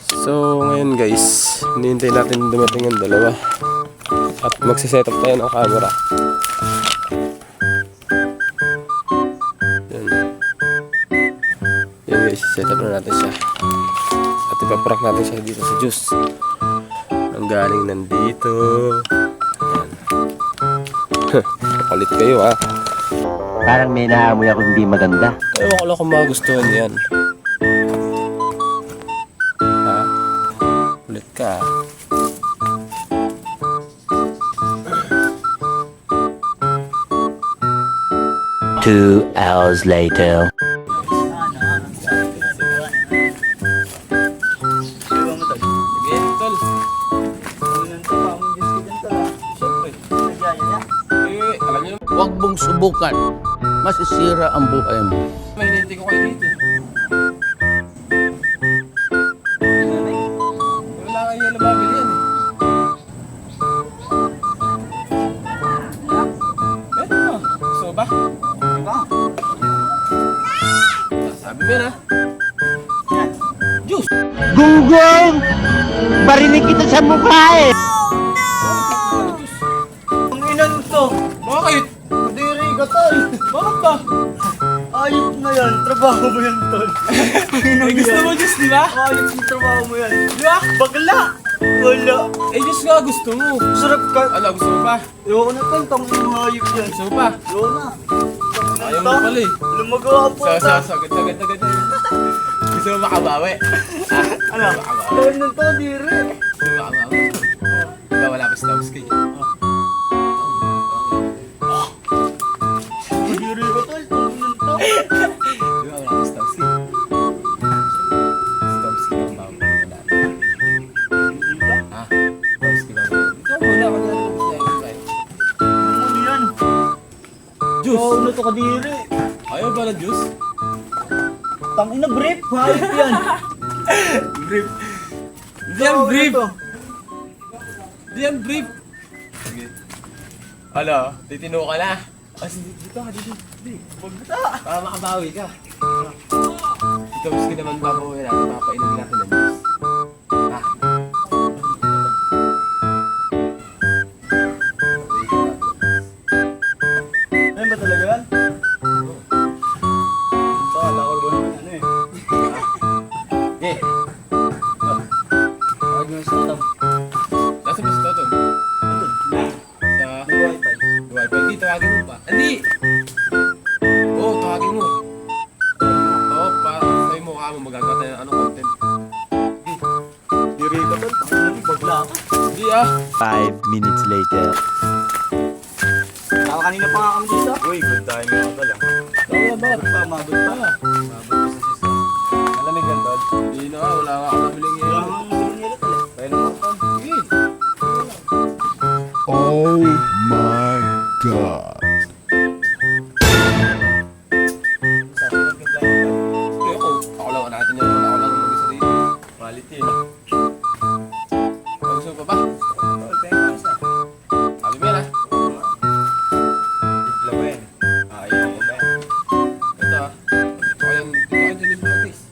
So ngayon guys, hinihintay natin dumating ang dalawa at magsiset up tayo ng camera. Yan guys, set up na natin siya at ipaprank natin siya dito sa juice. Ang galing nandito. Kalit kayo ha. Parang may naamoy ako hindi maganda. Ewan ko lang kung magustuhan yan. Ha? Kulit ka. 2 hours later. Huwag mong subukan. Masisira ang buhay mo. May hindi ko kayo dito. Wala kayo yellow bubble yan. Beto mo. Gusto ba? Sabi mo na. Juice! Gunggong! Barinig kita sa mukha eh! Ang inan to! Bakit? Diri ka, tol! Bakit ba? Ayop na yan! Trabaho mo yan, tol! Ay, gusto mo Diyos, di ba? Ayop yung trabaho mo yan! Di ba? Bagla! Wala! Eh, Diyos nga gusto mo. Sarap ka! Ala, gusto mo pa? Ayoko na, tol! Tang yung hayop yan! Gusto mo pa? Ayoko na! Ayaw mo pala eh. Alam magawa po ta! Sagad. Gusto mo makabawi? Ano? Makabawi. Ayun na to, diri! Gusto mo makabawi? Diba wala pa Stowski? Diri ka, tol! Tangin to! Diba wala pa Stowski? Stowski ang mawala. Ha? Stowski ba? Ikaw muna ako na Ano yan? Juice! Oo na to, kadiri! Ayaw ba na juice? Tangin na, brief! Hayop yan! Brief! Hindi yan Oo, brief! ano to? Hindi yan brief! Sige. Hala, titino ka na. Dito ka, dito. Para makabawi ka. Ikaw, miski naman babawi natin, papainumin natin ng juice. Ha? Ayun ba talaga yan? Ito, alam ko ba ano eh? Okay. Tawag mo sa tab. Nasa ba si Toto? Ayun, Sa may wifi. wifi. Hindi, tawagin mo pa. Hindi! Oo, tawagin mo. Oo, para sa'yo mo ka mo magagawa tayo ng anong content. Diri ka, tol! Tangin na, bagla ka! Hindi ah! 5 minutes later. Tama kanina pa nga kami dito. Uy, good time nga tol ah. Tama ba? Pamabot pa. Malamig yan, Tol. Hindi na ka, wala ka nabiling Wala yelo. kang nila tol eh. Kaya naman, Tol. Sige. Oh my god. Sige, ako lang natin yan. Ako lang mag-isa dito. Quality eh. Gusto mo pa ba? Tol, pengen ka isa. Sabi mo yan ah. Tipla ba yan? Ayaw ko ba yan? Ito ah. Ito kayang dyan yung taste.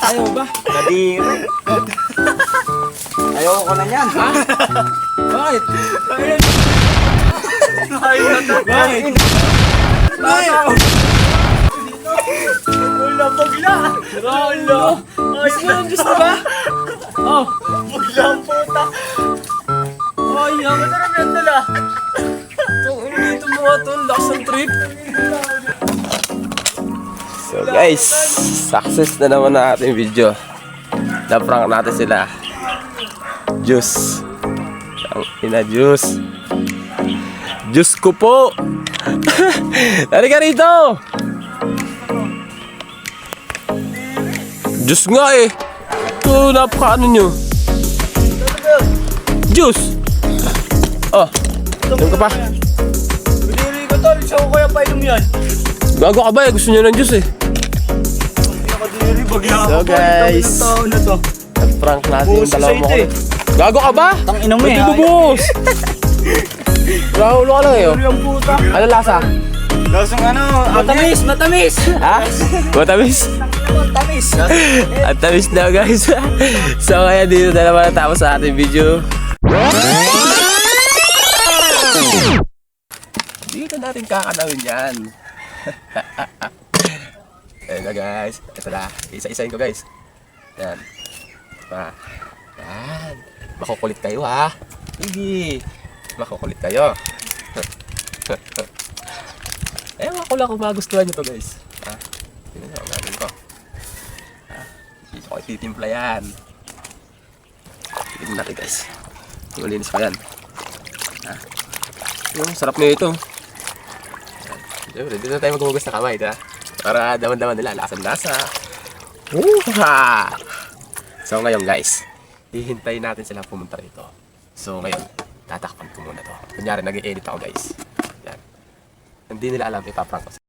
Ayaw mo ba? Kadiri! Ayaw ko na yan! Ha? Bakit? Ayaw na to! Bakit? Wala, bagla! Wala! Gusto mo ng Diyos na ba? Oh. Bagla ang puta! Ay, ang Masarap yan tala! Itong dito mga tol, lakas ng trip. So guys, success na naman na ating video. Na-prank natin sila. Juice. Ang ina juice. Juice ko po. Halika rito. Juice nga eh. Ito, napaka-ano nyo. Juice. Oh, ito ka pa. Kadiri ka tol! Siya ko kaya painom yan! Gago ka ba eh? Gusto niya ng juice eh. Kadiri, bagla So, ako! guys. Itong tao na to! Prank natin yung Buhos sa dalawa mo ito eh. Gago ka ba? Tang ina mo Ba't eh! di mo buhos? Rahulo ka lang eh. oh. Kadiri ang puta! Ano lasa? Lasang ano, matamis, matamis! Ha? Matamis? Matamis! At tamis daw guys. So kaya dito na naman natapos sa ating video. Dito natin kakanawin yan. Ayan na guys. Ito na. Isa-isahin ko guys. Yan. Yan. Makukulit kayo ha. Hindi. Makukulit kayo. Ewan ko lang kung magustuhan nyo to guys. Ha? Tingnan nyo. Ang gagawin ko. Dito ko ititimpla yan. Tignan natin guys. Malinis pa yan. Ha? Yung sarap nyo ito. Siyempre, dito na tayo maghugas na kamay, diba? Para daman-daman nila, lasang-lasa. So ngayon guys, hihintayin natin sila pumunta rito. So ngayon, tatakpan ko muna to. Kunyari, nag-i-edit ako guys. Yan. Hindi nila alam, ipaprank ko.